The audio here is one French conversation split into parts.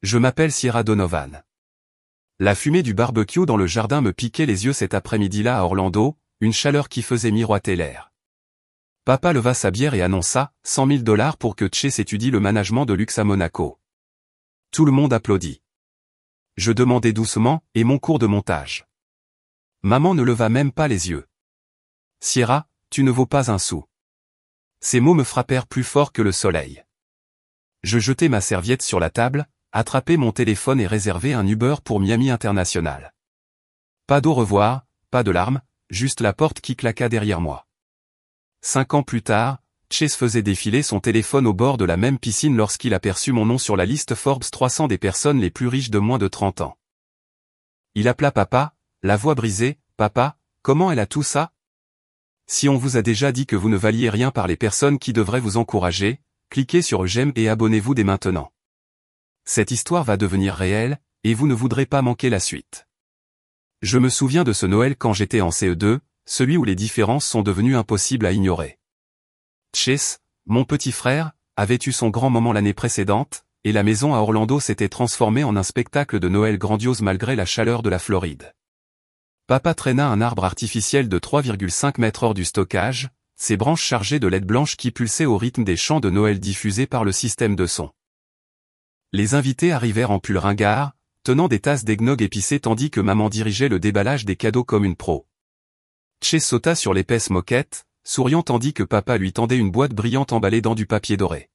Je m'appelle Sierra Donovan. La fumée du barbecue dans le jardin me piquait les yeux cet après-midi-là à Orlando, une chaleur qui faisait miroiter l'air. Papa leva sa bière et annonça « 100 000 $ pour que Chase étudie le management de luxe à Monaco ». Tout le monde applaudit. Je demandai doucement « Et mon cours de montage ?» Maman ne leva même pas les yeux. « Sierra, tu ne vaux pas un sou. » Ces mots me frappèrent plus fort que le soleil. Je jetai ma serviette sur la table, attrapai mon téléphone et réservai un Uber pour Miami International. Pas d'au revoir, pas de larmes, juste la porte qui claqua derrière moi. 5 ans plus tard, Chase faisait défiler son téléphone au bord de la même piscine lorsqu'il aperçut mon nom sur la liste Forbes 300 des personnes les plus riches de moins de 30 ans. Il appela papa, la voix brisée, « Papa, comment elle a tout ça ?» Si on vous a déjà dit que vous ne valiez rien par les personnes qui devraient vous encourager, cliquez sur j'aime et abonnez-vous dès maintenant. Cette histoire va devenir réelle, et vous ne voudrez pas manquer la suite. Je me souviens de ce Noël quand j'étais en CE2, celui où les différences sont devenues impossibles à ignorer. Chase, mon petit frère, avait eu son grand moment l'année précédente, et la maison à Orlando s'était transformée en un spectacle de Noël grandiose malgré la chaleur de la Floride. Papa traîna un arbre artificiel de 3,5 mètres hors du stockage, ses branches chargées de LED blanche qui pulsaient au rythme des chants de Noël diffusés par le système de son. Les invités arrivèrent en pull ringard, tenant des tasses d'eggnog épicé tandis que maman dirigeait le déballage des cadeaux comme une pro. Chase sauta sur l'épaisse moquette, souriant tandis que papa lui tendait une boîte brillante emballée dans du papier doré.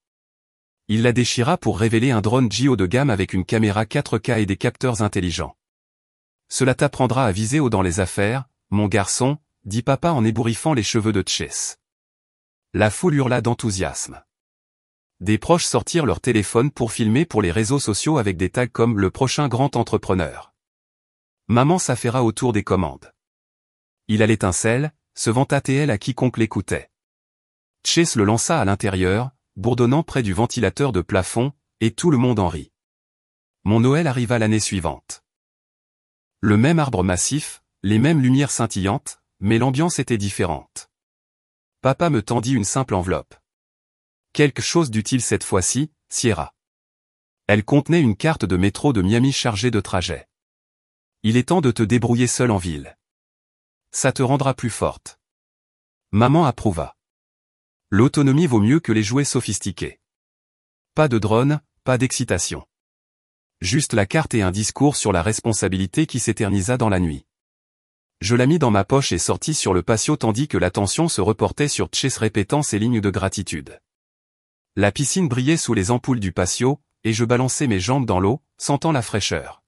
Il la déchira pour révéler un drone GI haut de gamme avec une caméra 4K et des capteurs intelligents. « Cela t'apprendra à viser haut dans les affaires, mon garçon », dit papa en ébouriffant les cheveux de Chase. La foule hurla d'enthousiasme. Des proches sortirent leur téléphone pour filmer pour les réseaux sociaux avec des tags comme « le prochain grand entrepreneur ». Maman s'affaira autour des commandes. Il a l'étincelle, se vanta-t-elle à quiconque l'écoutait. Chase le lança à l'intérieur, bourdonnant près du ventilateur de plafond, et tout le monde en rit. Mon Noël arriva l'année suivante. Le même arbre massif, les mêmes lumières scintillantes, mais l'ambiance était différente. Papa me tendit une simple enveloppe. Quelque chose d'utile cette fois-ci, Sierra. Elle contenait une carte de métro de Miami chargée de trajets. Il est temps de te débrouiller seul en ville. Ça te rendra plus forte. Maman approuva. L'autonomie vaut mieux que les jouets sophistiqués. Pas de drone, pas d'excitation. Juste la carte et un discours sur la responsabilité qui s'éternisa dans la nuit. Je la mis dans ma poche et sortis sur le patio tandis que l'attention se reportait sur Chase répétant ses lignes de gratitude. La piscine brillait sous les ampoules du patio, et je balançais mes jambes dans l'eau, sentant la fraîcheur.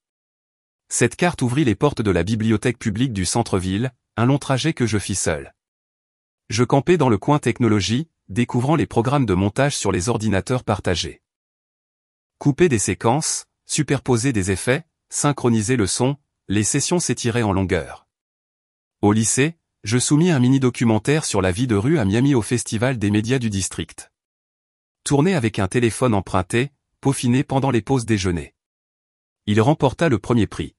Cette carte ouvrit les portes de la bibliothèque publique du centre-ville, un long trajet que je fis seul. Je campais dans le coin technologie, découvrant les programmes de montage sur les ordinateurs partagés. Couper des séquences, superposer des effets, synchroniser le son, les sessions s'étiraient en longueur. Au lycée, je soumis un mini-documentaire sur la vie de rue à Miami au Festival des médias du district. Tourné avec un téléphone emprunté, peaufiné pendant les pauses déjeuner. Il remporta le premier prix.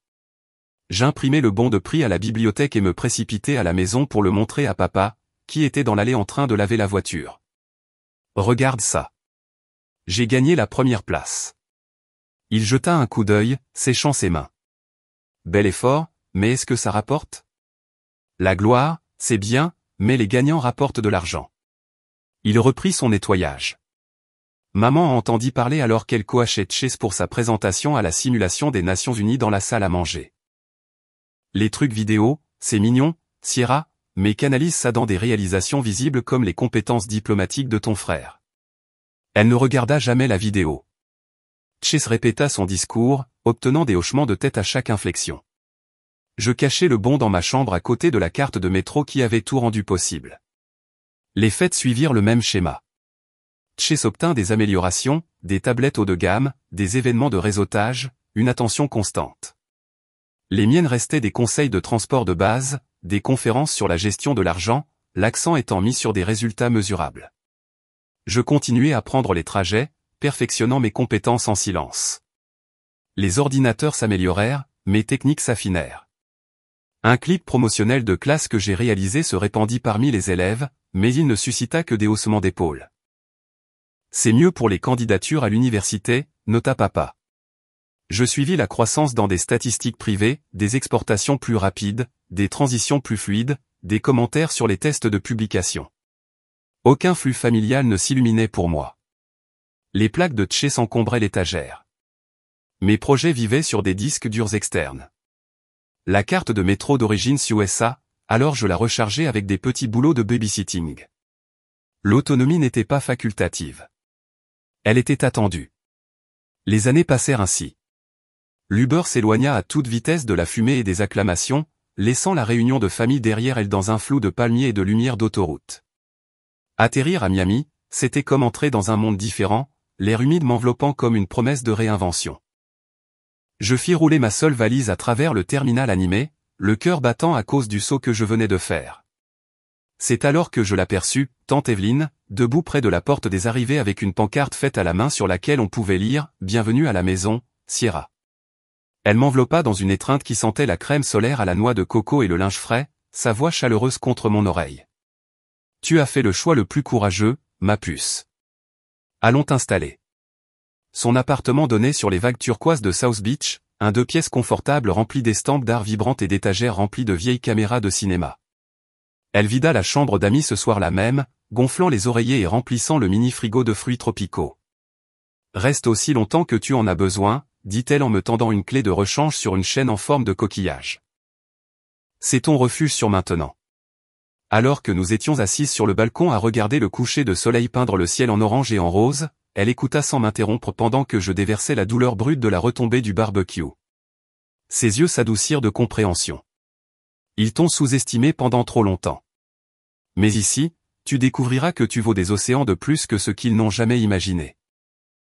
J'imprimai le bon de prix à la bibliothèque et me précipitai à la maison pour le montrer à papa, qui était dans l'allée en train de laver la voiture. Regarde ça. J'ai gagné la première place. Il jeta un coup d'œil, séchant ses mains. Bel effort, mais est-ce que ça rapporte? La gloire, c'est bien, mais les gagnants rapportent de l'argent. Il reprit son nettoyage. Maman entendit parler alors qu'elle coachait Chase pour sa présentation à la simulation des Nations Unies dans la salle à manger. Les trucs vidéo, c'est mignon, Sierra, mais canalise ça dans des réalisations visibles comme les compétences diplomatiques de ton frère. Elle ne regarda jamais la vidéo. Chase répéta son discours, obtenant des hochements de tête à chaque inflexion. Je cachai le bon dans ma chambre à côté de la carte de métro qui avait tout rendu possible. Les fêtes suivirent le même schéma. Chase obtint des améliorations, des tablettes haut de gamme, des événements de réseautage, une attention constante. Les miennes restaient des conseils de transport de base, des conférences sur la gestion de l'argent, l'accent étant mis sur des résultats mesurables. Je continuais à prendre les trajets, perfectionnant mes compétences en silence. Les ordinateurs s'améliorèrent, mes techniques s'affinèrent. Un clip promotionnel de classe que j'ai réalisé se répandit parmi les élèves, mais il ne suscita que des haussements d'épaules. C'est mieux pour les candidatures à l'université, nota papa. Je suivis la croissance dans des statistiques privées, des exportations plus rapides, des transitions plus fluides, des commentaires sur les tests de publication. Aucun flux familial ne s'illuminait pour moi. Les plaques de Tché s'encombraient l'étagère. Mes projets vivaient sur des disques durs externes. La carte de métro d'origine USA, alors je la rechargeais avec des petits boulots de babysitting. L'autonomie n'était pas facultative. Elle était attendue. Les années passèrent ainsi. L'Uber s'éloigna à toute vitesse de la fumée et des acclamations, laissant la réunion de famille derrière elle dans un flou de palmiers et de lumière d'autoroute. Atterrir à Miami, c'était comme entrer dans un monde différent, l'air humide m'enveloppant comme une promesse de réinvention. Je fis rouler ma seule valise à travers le terminal animé, le cœur battant à cause du saut que je venais de faire. C'est alors que je l'aperçus, tante Evelyne, debout près de la porte des arrivées avec une pancarte faite à la main sur laquelle on pouvait lire « Bienvenue à la maison, Sierra ». Elle m'enveloppa dans une étreinte qui sentait la crème solaire à la noix de coco et le linge frais, sa voix chaleureuse contre mon oreille. « Tu as fait le choix le plus courageux, ma puce. Allons t'installer. » Son appartement donnait sur les vagues turquoises de South Beach, un 2 pièces confortable rempli d'estampes d'art vibrantes et d'étagères remplies de vieilles caméras de cinéma. Elle vida la chambre d'amis ce soir-là même, gonflant les oreillers et remplissant le mini-frigo de fruits tropicaux. « Reste aussi longtemps que tu en as besoin, dit-elle en me tendant une clé de rechange sur une chaîne en forme de coquillage. C'est ton refuge sur maintenant. Alors que nous étions assises sur le balcon à regarder le coucher de soleil peindre le ciel en orange et en rose, elle écouta sans m'interrompre pendant que je déversais la douleur brute de la retombée du barbecue. Ses yeux s'adoucirent de compréhension. Ils t'ont sous-estimé pendant trop longtemps. Mais ici, tu découvriras que tu vaux des océans de plus que ce qu'ils n'ont jamais imaginé.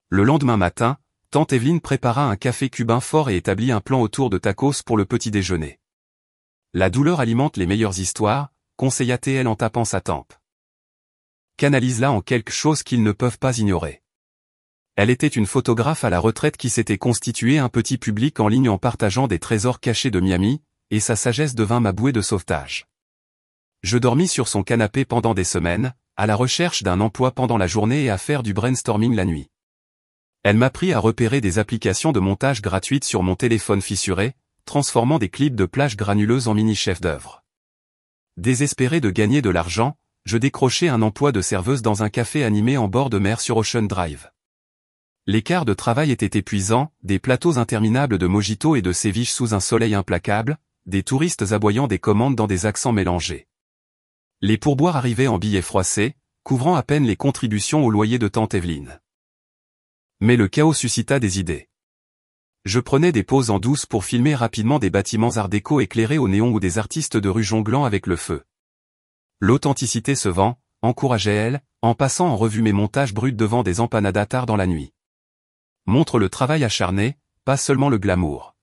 Le lendemain matin, tante Evelyne prépara un café cubain fort et établit un plan autour de tacos pour le petit déjeuner. La douleur alimente les meilleures histoires, conseilla-t-elle en tapant sa tempe. Canalise-la en quelque chose qu'ils ne peuvent pas ignorer. Elle était une photographe à la retraite qui s'était constitué un petit public en ligne en partageant des trésors cachés de Miami, et sa sagesse devint ma bouée de sauvetage. Je dormis sur son canapé pendant des semaines, à la recherche d'un emploi pendant la journée et à faire du brainstorming la nuit. Elle m'apprit à repérer des applications de montage gratuites sur mon téléphone fissuré, transformant des clips de plage granuleuses en mini chefs-d'œuvre. Désespéré de gagner de l'argent, je décrochai un emploi de serveuse dans un café animé en bord de mer sur Ocean Drive. Les quarts de travail étaient épuisants, des plateaux interminables de mojitos et de ceviche sous un soleil implacable, des touristes aboyant des commandes dans des accents mélangés. Les pourboires arrivaient en billets froissés, couvrant à peine les contributions au loyer de tante Evelyne. Mais le chaos suscita des idées. Je prenais des pauses en douce pour filmer rapidement des bâtiments art déco éclairés au néon ou des artistes de rue jonglant avec le feu. L'authenticité se vend, encourageait-elle, en passant en revue mes montages bruts devant des empanadas tard dans la nuit. Montre le travail acharné, pas seulement le glamour.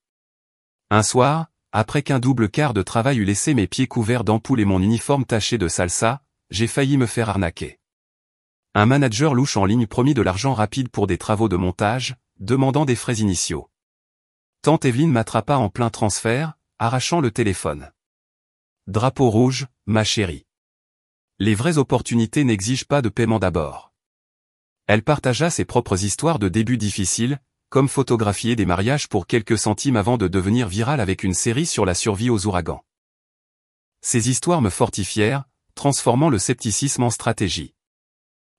Un soir, après qu'un double quart de travail eut laissé mes pieds couverts d'ampoules et mon uniforme taché de salsa, j'ai failli me faire arnaquer. Un manager louche en ligne promit de l'argent rapide pour des travaux de montage, demandant des frais initiaux. Tante Evelyne m'attrapa en plein transfert, arrachant le téléphone. Drapeau rouge, ma chérie. Les vraies opportunités n'exigent pas de paiement d'abord. Elle partagea ses propres histoires de débuts difficiles, comme photographier des mariages pour quelques centimes avant de devenir virale avec une série sur la survie aux ouragans. Ces histoires me fortifièrent, transformant le scepticisme en stratégie.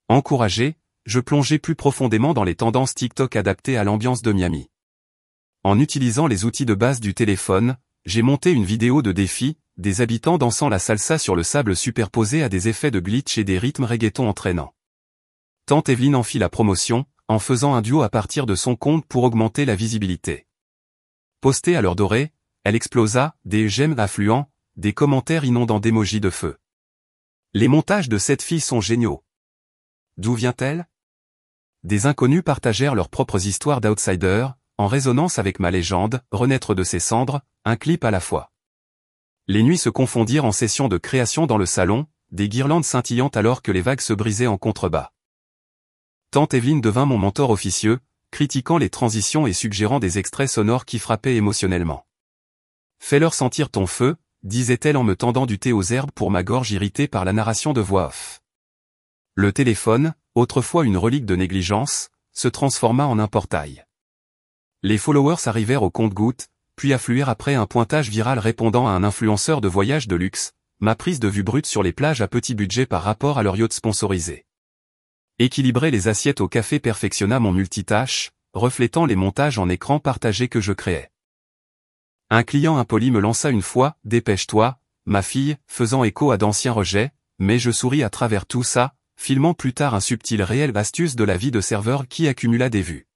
Encouragé, je plongeai plus profondément dans les tendances TikTok adaptées à l'ambiance de Miami. En utilisant les outils de base du téléphone, j'ai monté une vidéo de défi, des habitants dansant la salsa sur le sable superposé à des effets de glitch et des rythmes reggaeton entraînants. Tante Evelyne en fit la promotion, en faisant un duo à partir de son compte pour augmenter la visibilité. Postée à l'heure dorée, elle explosa, des j'aime affluents, des commentaires inondant d'émojis de feu. Les montages de cette fille sont géniaux. D'où vient-elle? Des inconnus partagèrent leurs propres histoires d'outsiders, en résonance avec ma légende, renaître de ses cendres, un clip à la fois. Les nuits se confondirent en sessions de création dans le salon, des guirlandes scintillantes alors que les vagues se brisaient en contrebas. Tante Evelyne devint mon mentor officieux, critiquant les transitions et suggérant des extraits sonores qui frappaient émotionnellement. « Fais-leur sentir ton feu », disait-elle en me tendant du thé aux herbes pour ma gorge irritée par la narration de voix off. Le téléphone, autrefois une relique de négligence, se transforma en un portail. Les followers arrivèrent au compte-gouttes, puis affluèrent après un pointage viral répondant à un influenceur de voyage de luxe, ma prise de vue brute sur les plages à petit budget par rapport à leur yacht sponsorisé. Équilibrer les assiettes au café perfectionna mon multitâche, reflétant les montages en écran partagé que je créais. Un client impoli me lança une fois « Dépêche-toi, ma fille », faisant écho à d'anciens rejets, mais je souris à travers tout ça, filmant plus tard un subtil réel astuce de la vie de serveur qui accumula des vues.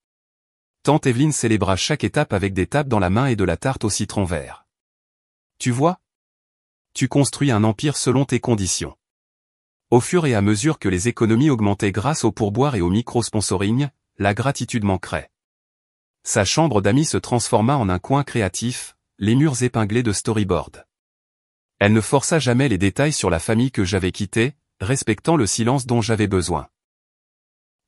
Tante Evelyne célébra chaque étape avec des tapes dans la main et de la tarte au citron vert. Tu vois? Tu construis un empire selon tes conditions. Au fur et à mesure que les économies augmentaient grâce au pourboire et au micro-sponsoring, la gratitude manquerait. Sa chambre d'amis se transforma en un coin créatif, les murs épinglés de storyboards. Elle ne força jamais les détails sur la famille que j'avais quittée, respectant le silence dont j'avais besoin.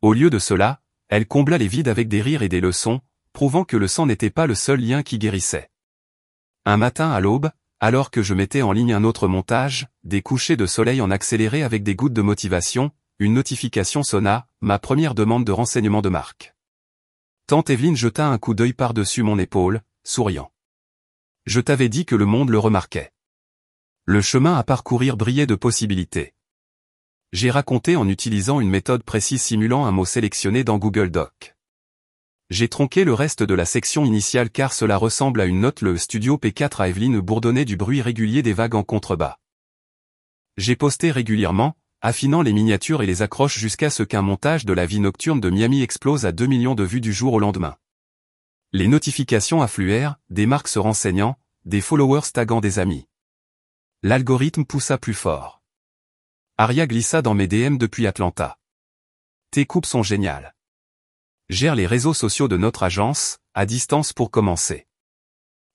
Au lieu de cela, elle combla les vides avec des rires et des leçons, prouvant que le sang n'était pas le seul lien qui guérissait. Un matin à l'aube, alors que je mettais en ligne un autre montage, des couchers de soleil en accéléré avec des gouttes de motivation, une notification sonna, ma première demande de renseignement de marque. Tante Evelyne jeta un coup d'œil par-dessus mon épaule, souriant. Je t'avais dit que le monde le remarquait. Le chemin à parcourir brillait de possibilités. J'ai raconté en utilisant une méthode précise simulant un mot sélectionné dans Google Doc. J'ai tronqué le reste de la section initiale car cela ressemble à une note. Le studio P4 à Evelyne bourdonnait du bruit régulier des vagues en contrebas. J'ai posté régulièrement, affinant les miniatures et les accroches jusqu'à ce qu'un montage de la vie nocturne de Miami explose à 2 millions de vues du jour au lendemain. Les notifications affluèrent, des marques se renseignant, des followers taguant des amis. L'algorithme poussa plus fort. Aria glissa dans mes DM depuis Atlanta. Tes coupes sont géniales. Gère les réseaux sociaux de notre agence, à distance pour commencer.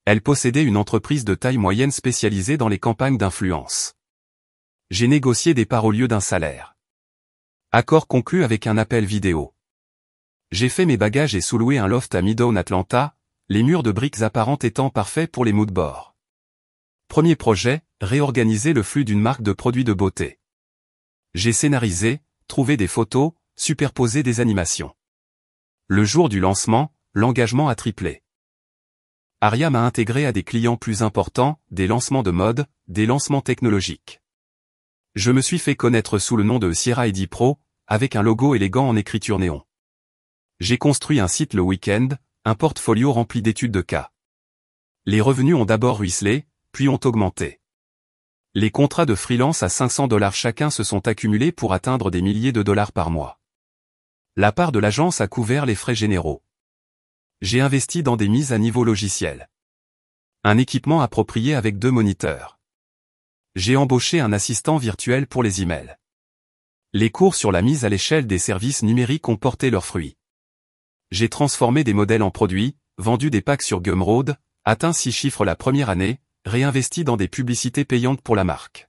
Elle possédait une entreprise de taille moyenne spécialisée dans les campagnes d'influence. J'ai négocié des parts au lieu d'un salaire. Accord conclu avec un appel vidéo. J'ai fait mes bagages et sous-loué un loft à Midtown Atlanta, les murs de briques apparentes étant parfaits pour les moodboards. Premier projet, réorganiser le flux d'une marque de produits de beauté. J'ai scénarisé, trouvé des photos, superposé des animations. Le jour du lancement, l'engagement a triplé. Aria m'a intégré à des clients plus importants, des lancements de mode, des lancements technologiques. Je me suis fait connaître sous le nom de Sierra ID Pro, avec un logo élégant en écriture néon. J'ai construit un site le week-end, un portfolio rempli d'études de cas. Les revenus ont d'abord ruisselé, puis ont augmenté. Les contrats de freelance à $500 chacun se sont accumulés pour atteindre des milliers de dollars par mois. La part de l'agence a couvert les frais généraux. J'ai investi dans des mises à niveau logicielles. Un équipement approprié avec 2 moniteurs. J'ai embauché un assistant virtuel pour les emails. Les cours sur la mise à l'échelle des services numériques ont porté leurs fruits. J'ai transformé des modèles en produits, vendu des packs sur Gumroad, atteint 6 chiffres la première année, réinvesti dans des publicités payantes pour la marque.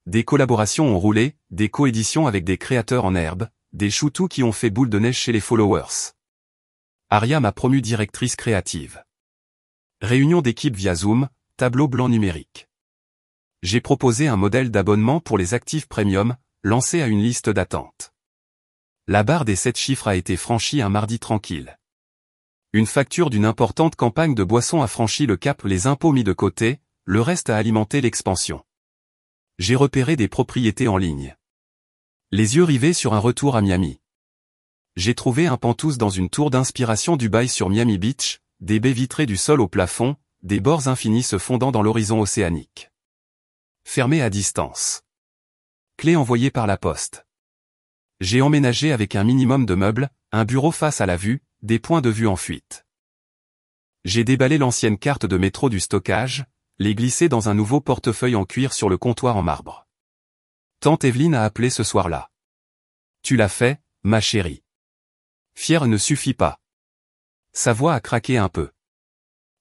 Des collaborations ont roulé, des coéditions avec des créateurs en herbe, des shootous qui ont fait boule de neige chez les followers. Aria m'a promu directrice créative. Réunion d'équipe via Zoom, tableau blanc numérique. J'ai proposé un modèle d'abonnement pour les actifs premium, lancé à une liste d'attente. La barre des 7 chiffres a été franchie un mardi tranquille. Une facture d'une importante campagne de boissons a franchi le cap, les impôts mis de côté, le reste a alimenté l'expansion. J'ai repéré des propriétés en ligne. Les yeux rivés sur un retour à Miami. J'ai trouvé un pantouse dans une tour d'inspiration Dubaï sur Miami Beach, des baies vitrées du sol au plafond, des bords infinis se fondant dans l'horizon océanique. Fermé à distance. Clé envoyée par la poste. J'ai emménagé avec un minimum de meubles, un bureau face à la vue, des points de vue en fuite. J'ai déballé l'ancienne carte de métro du stockage, les glissé dans un nouveau portefeuille en cuir sur le comptoir en marbre. Tante Evelyne a appelé ce soir-là. Tu l'as fait, ma chérie. Fier ne suffit pas. Sa voix a craqué un peu.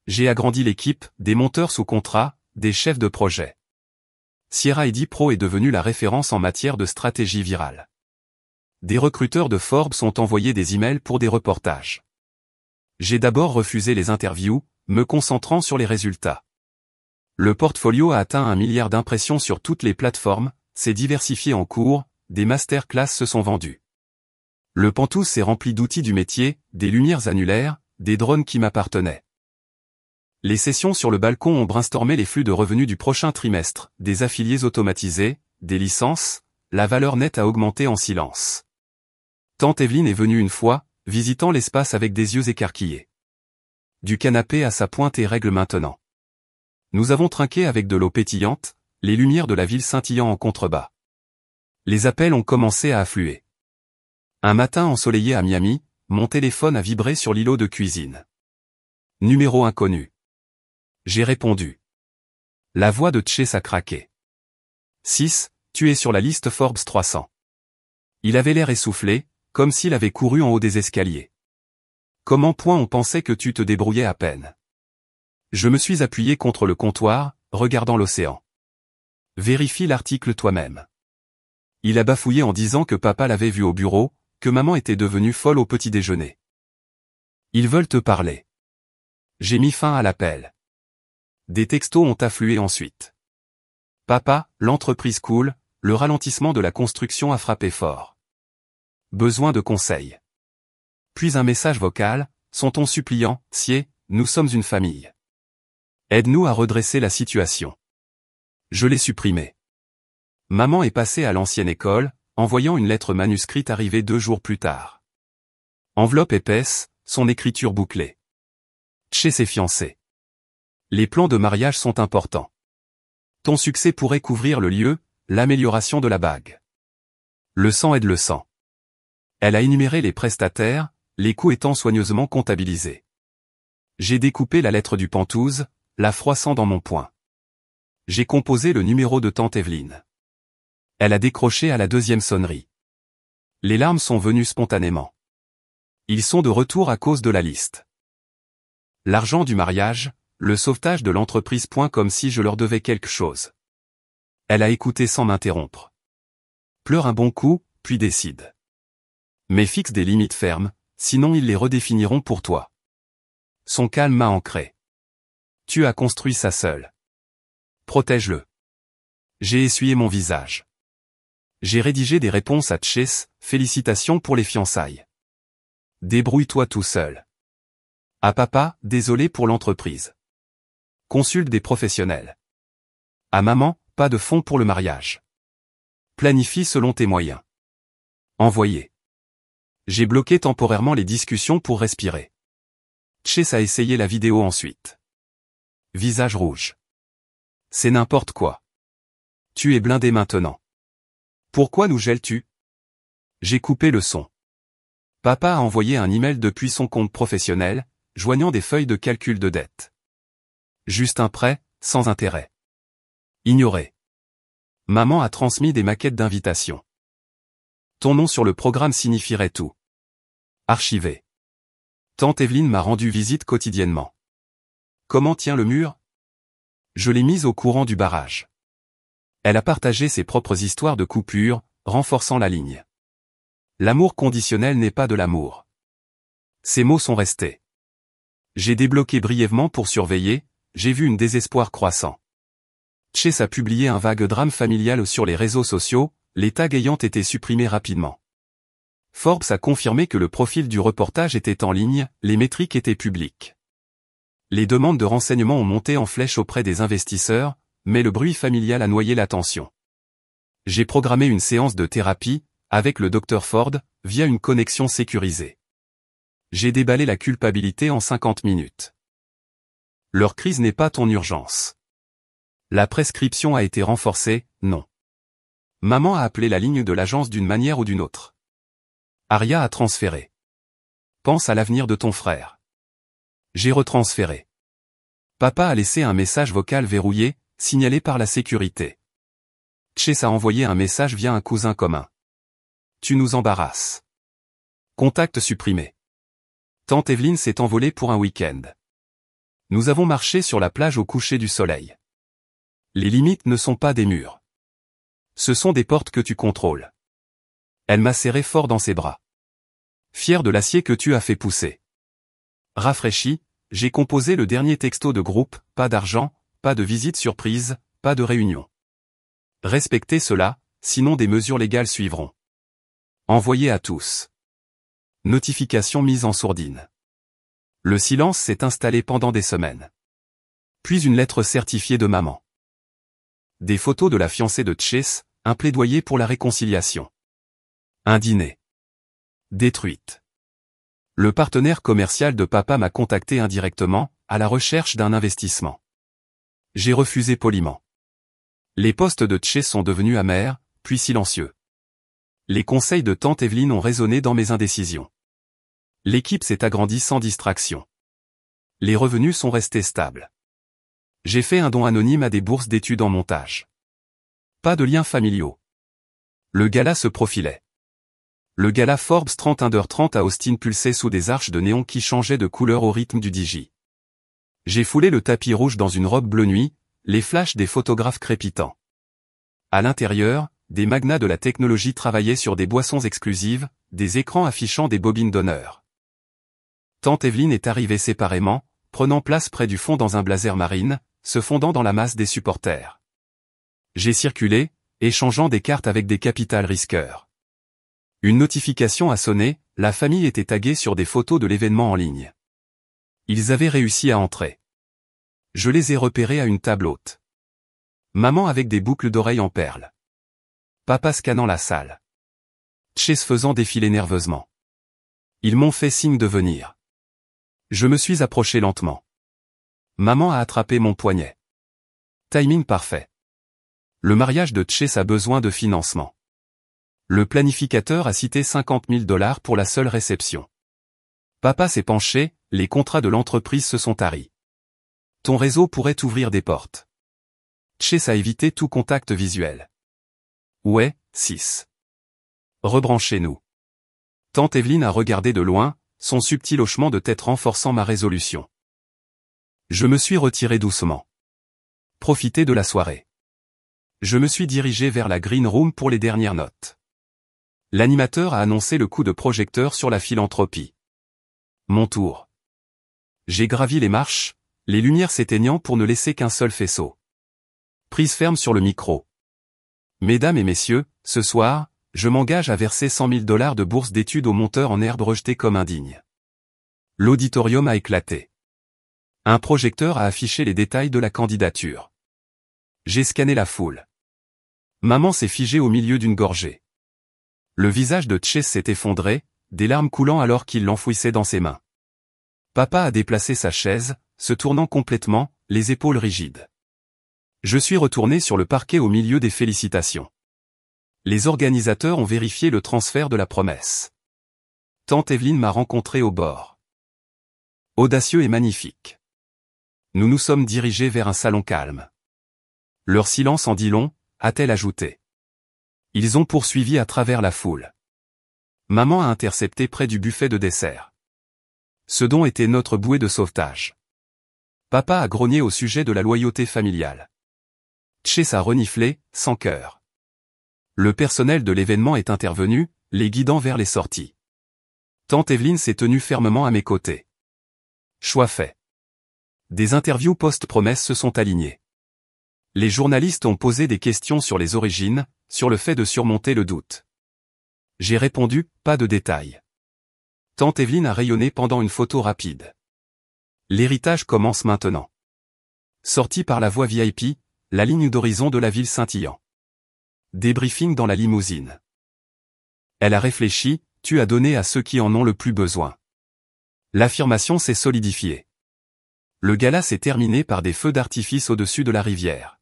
J'ai agrandi l'équipe, des monteurs sous contrat, des chefs de projet. Sierra ID Pro est devenue la référence en matière de stratégie virale. Des recruteurs de Forbes ont envoyé des emails pour des reportages. J'ai d'abord refusé les interviews, me concentrant sur les résultats. Le portfolio a atteint 1 milliard d'impressions sur toutes les plateformes, s'est diversifié en cours, des masterclass se sont vendus. Le pantouse s'est rempli d'outils du métier, des lumières annulaires, des drones qui m'appartenaient. Les sessions sur le balcon ont brainstormé les flux de revenus du prochain trimestre, des affiliés automatisés, des licences, la valeur nette a augmenté en silence. Tante Evelyne est venue une fois, visitant l'espace avec des yeux écarquillés. Du canapé à sa pointe et règle maintenant. Nous avons trinqué avec de l'eau pétillante, les lumières de la ville scintillant en contrebas. Les appels ont commencé à affluer. Un matin ensoleillé à Miami, mon téléphone a vibré sur l'îlot de cuisine. Numéro inconnu. J'ai répondu. La voix de Chase a craqué. 6, tu es sur la liste Forbes 300. Il avait l'air essoufflé, comme s'il avait couru en haut des escaliers. Comment point on pensait que tu te débrouillais à peine. Je me suis appuyé contre le comptoir, regardant l'océan. Vérifie l'article toi-même. Il a bafouillé en disant que papa l'avait vu au bureau, que maman était devenue folle au petit déjeuner. Ils veulent te parler. J'ai mis fin à l'appel. Des textos ont afflué ensuite. Papa, l'entreprise coule, le ralentissement de la construction a frappé fort. Besoin de conseils. Puis un message vocal, son ton suppliant, Sié, nous sommes une famille. Aide-nous à redresser la situation. Je l'ai supprimé. Maman est passée à l'ancienne école, envoyant une lettre manuscrite arrivée 2 jours plus tard. Enveloppe épaisse, son écriture bouclée. Chez ses fiancés. Les plans de mariage sont importants. Ton succès pourrait couvrir le lieu, l'amélioration de la bague. Le sang aide le sang. Elle a énuméré les prestataires, les coûts étant soigneusement comptabilisés. J'ai découpé la lettre du Pentouze, la froissant dans mon poing. J'ai composé le numéro de tante Evelyne. Elle a décroché à la 2e sonnerie. Les larmes sont venues spontanément. Ils sont de retour à cause de la liste. L'argent du mariage, le sauvetage de l'entreprise. Comme si je leur devais quelque chose. Elle a écouté sans m'interrompre. Pleure un bon coup, puis décide. Mais fixe des limites fermes, sinon ils les redéfiniront pour toi. Son calme m'a ancré. Tu as construit ça seul. Protège-le. J'ai essuyé mon visage. J'ai rédigé des réponses à Chase, félicitations pour les fiançailles. Débrouille-toi tout seul. À papa, désolé pour l'entreprise. Consulte des professionnels. À maman, pas de fonds pour le mariage. Planifie selon tes moyens. Envoyé. J'ai bloqué temporairement les discussions pour respirer. Chase a essayé la vidéo ensuite. Visage rouge. C'est n'importe quoi. Tu es blindé maintenant. Pourquoi nous gèles-tu? J'ai coupé le son. Papa a envoyé un email depuis son compte professionnel, joignant des feuilles de calcul de dette. Juste un prêt, sans intérêt. Ignoré. Maman a transmis des maquettes d'invitation. Ton nom sur le programme signifierait tout. Archivé. Tante Evelyne m'a rendu visite quotidiennement. Comment tient le mur? Je l'ai mise au courant du barrage. Elle a partagé ses propres histoires de coupures, renforçant la ligne. L'amour conditionnel n'est pas de l'amour. Ces mots sont restés. J'ai débloqué brièvement pour surveiller, j'ai vu un désespoir croissant. Chase a publié un vague drame familial sur les réseaux sociaux, les tags ayant été supprimés rapidement. Forbes a confirmé que le profil du reportage était en ligne, les métriques étaient publiques. Les demandes de renseignements ont monté en flèche auprès des investisseurs, mais le bruit familial a noyé l'attention. J'ai programmé une séance de thérapie, avec le Dr Ford, via une connexion sécurisée. J'ai déballé la culpabilité en 50 minutes. Leur crise n'est pas ton urgence. La prescription a été renforcée, non. Maman a appelé la ligne de l'agence d'une manière ou d'une autre. Aria a transféré. Pense à l'avenir de ton frère. J'ai retransféré. Papa a laissé un message vocal verrouillé, signalé par la sécurité. Chase a envoyé un message via un cousin commun. Tu nous embarrasses. Contact supprimé. Tante Evelyne s'est envolée pour un week-end. Nous avons marché sur la plage au coucher du soleil. Les limites ne sont pas des murs. Ce sont des portes que tu contrôles. Elle m'a serré fort dans ses bras. Fier de l'acier que tu as fait pousser. Rafraîchi, j'ai composé le dernier texto de groupe, pas d'argent, pas de visite surprise, pas de réunion. Respectez cela, sinon des mesures légales suivront. Envoyé à tous. Notification mise en sourdine. Le silence s'est installé pendant des semaines. Puis une lettre certifiée de maman. Des photos de la fiancée de Chase, un plaidoyer pour la réconciliation. Un dîner. Détruite. Le partenaire commercial de papa m'a contacté indirectement, à la recherche d'un investissement. J'ai refusé poliment. Les postes de Chase sont devenus amers, puis silencieux. Les conseils de tante Evelyne ont résonné dans mes indécisions. L'équipe s'est agrandie sans distraction. Les revenus sont restés stables. J'ai fait un don anonyme à des bourses d'études en montage. Pas de liens familiaux. Le gala se profilait. Le gala Forbes 30 Under 30 à Austin pulsait sous des arches de néon qui changeaient de couleur au rythme du DJ. J'ai foulé le tapis rouge dans une robe bleu nuit, les flashs des photographes crépitants. À l'intérieur, des magnats de la technologie travaillaient sur des boissons exclusives, des écrans affichant des bobines d'honneur. Tante Evelyne est arrivée séparément, prenant place près du fond dans un blazer marine, se fondant dans la masse des supporters. J'ai circulé, échangeant des cartes avec des capital risqueurs. Une notification a sonné, la famille était taguée sur des photos de l'événement en ligne. Ils avaient réussi à entrer. Je les ai repérés à une table haute. Maman avec des boucles d'oreilles en perles. Papa scannant la salle. Chase faisant défiler nerveusement. Ils m'ont fait signe de venir. Je me suis approché lentement. Maman a attrapé mon poignet. Timing parfait. Le mariage de Chase a besoin de financement. Le planificateur a cité $50 000 pour la seule réception. Papa s'est penché, les contrats de l'entreprise se sont taris. Ton réseau pourrait t'ouvrir des portes. Chase a évité tout contact visuel. Ouais, 6. Rebranchez-nous. Tante Evelyne a regardé de loin, son subtil hochement de tête renforçant ma résolution. Je me suis retiré doucement. Profiter de la soirée. Je me suis dirigé vers la green room pour les dernières notes. L'animateur a annoncé le coup de projecteur sur la philanthropie. Mon tour. J'ai gravi les marches, les lumières s'éteignant pour ne laisser qu'un seul faisceau. Prise ferme sur le micro. Mesdames et messieurs, ce soir, je m'engage à verser $100 000 de bourse d'études aux monteurs en herbe rejetés comme indignes. L'auditorium a éclaté. Un projecteur a affiché les détails de la candidature. J'ai scanné la foule. Maman s'est figée au milieu d'une gorgée. Le visage de Chase s'est effondré, des larmes coulant alors qu'il l'enfouissait dans ses mains. Papa a déplacé sa chaise, se tournant complètement, les épaules rigides. Je suis retourné sur le parquet au milieu des félicitations. Les organisateurs ont vérifié le transfert de la promesse. Tante Evelyne m'a rencontré au bord. Audacieux et magnifique. Nous nous sommes dirigés vers un salon calme. Leur silence en dit long, a-t-elle ajouté. Ils ont poursuivi à travers la foule. Maman a intercepté près du buffet de dessert. Ce don était notre bouée de sauvetage. Papa a grogné au sujet de la loyauté familiale. Chase a reniflé, sans cœur. Le personnel de l'événement est intervenu, les guidant vers les sorties. Tante Evelyne s'est tenue fermement à mes côtés. Choix fait. Des interviews post-promesse se sont alignées. Les journalistes ont posé des questions sur les origines, sur le fait de surmonter le doute. J'ai répondu, pas de détails. Tante Evelyne a rayonné pendant une photo rapide. L'héritage commence maintenant. Sortie par la voie VIP, la ligne d'horizon de la ville scintillant. Débriefing dans la limousine. Elle a réfléchi, tu as donné à ceux qui en ont le plus besoin. L'affirmation s'est solidifiée. Le gala s'est terminé par des feux d'artifice au-dessus de la rivière.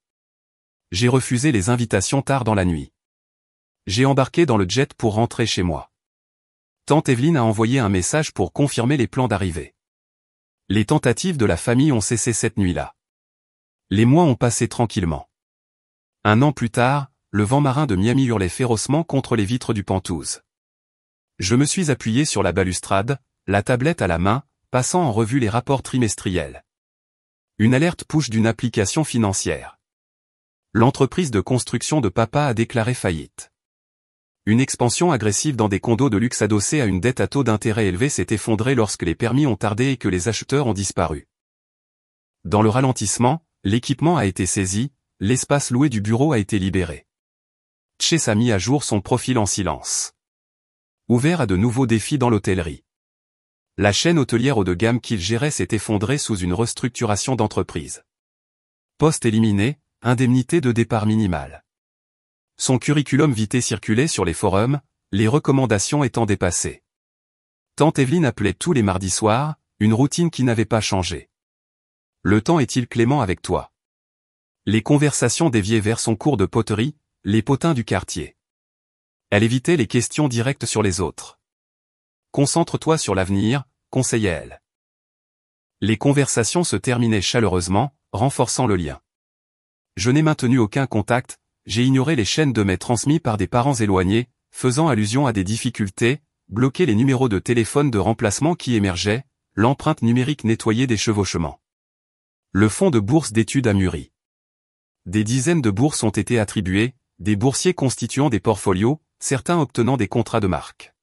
J'ai refusé les invitations tard dans la nuit. J'ai embarqué dans le jet pour rentrer chez moi. Tante Evelyne a envoyé un message pour confirmer les plans d'arrivée. Les tentatives de la famille ont cessé cette nuit-là. Les mois ont passé tranquillement. Un an plus tard, le vent marin de Miami hurlait férocement contre les vitres du Penthouse. Je me suis appuyé sur la balustrade, la tablette à la main, passant en revue les rapports trimestriels. Une alerte push d'une application financière. L'entreprise de construction de papa a déclaré faillite. Une expansion agressive dans des condos de luxe adossés à une dette à taux d'intérêt élevé s'est effondrée lorsque les permis ont tardé et que les acheteurs ont disparu. Dans le ralentissement, l'équipement a été saisi, l'espace loué du bureau a été libéré. Chase a mis à jour son profil en silence. Ouvert à de nouveaux défis dans l'hôtellerie. La chaîne hôtelière haut de gamme qu'il gérait s'est effondrée sous une restructuration d'entreprise. Poste éliminé, indemnité de départ minimale. Son curriculum vitae circulait sur les forums, les recommandations étant dépassées. Tante Evelyne appelait tous les mardis soirs, une routine qui n'avait pas changé. Le temps est-il clément avec toi? Les conversations déviaient vers son cours de poterie, les potins du quartier. Elle évitait les questions directes sur les autres. Concentre-toi sur l'avenir, conseillait-elle. Les conversations se terminaient chaleureusement, renforçant le lien. Je n'ai maintenu aucun contact, j'ai ignoré les chaînes de mails transmis par des parents éloignés, faisant allusion à des difficultés, bloqué les numéros de téléphone de remplacement qui émergeaient, l'empreinte numérique nettoyée des chevauchements. Le fonds de bourse d'études a mûri. Des dizaines de bourses ont été attribuées, des boursiers constituant des portfolios, certains obtenant des contrats de marque.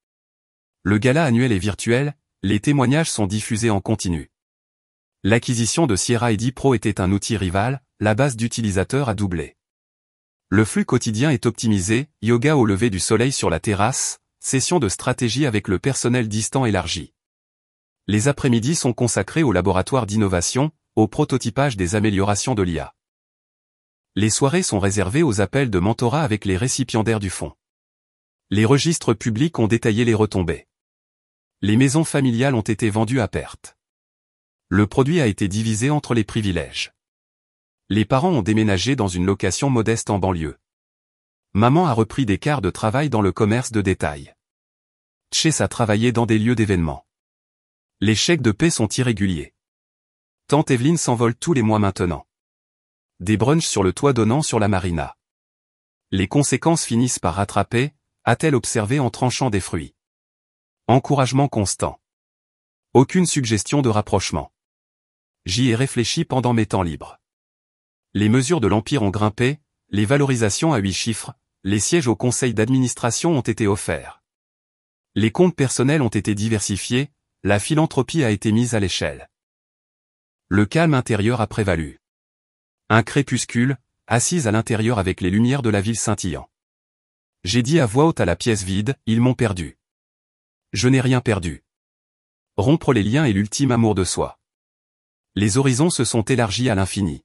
Le gala annuel est virtuel, les témoignages sont diffusés en continu. L'acquisition de Sierra ID Pro était un outil rival, la base d'utilisateurs a doublé. Le flux quotidien est optimisé, yoga au lever du soleil sur la terrasse, session de stratégie avec le personnel distant élargi. Les après-midi sont consacrés au laboratoire d'innovation, au prototypage des améliorations de l'IA. Les soirées sont réservées aux appels de mentorat avec les récipiendaires du fonds. Les registres publics ont détaillé les retombées. Les maisons familiales ont été vendues à perte. Le produit a été divisé entre les privilèges. Les parents ont déménagé dans une location modeste en banlieue. Maman a repris des quarts de travail dans le commerce de détail. Chess a travaillé dans des lieux d'événements. Les chèques de paie sont irréguliers. Tante Evelyne s'envole tous les mois maintenant. Des brunchs sur le toit donnant sur la marina. Les conséquences finissent par rattraper, a-t-elle observé en tranchant des fruits. Encouragement constant. Aucune suggestion de rapprochement. J'y ai réfléchi pendant mes temps libres. Les mesures de l'Empire ont grimpé, les valorisations à 8 chiffres, les sièges au conseil d'administration ont été offerts. Les comptes personnels ont été diversifiés, la philanthropie a été mise à l'échelle. Le calme intérieur a prévalu. Un crépuscule, assise à l'intérieur avec les lumières de la ville scintillant. J'ai dit à voix haute à la pièce vide, ils m'ont perdu. Je n'ai rien perdu. Rompre les liens est l'ultime amour de soi. Les horizons se sont élargis à l'infini.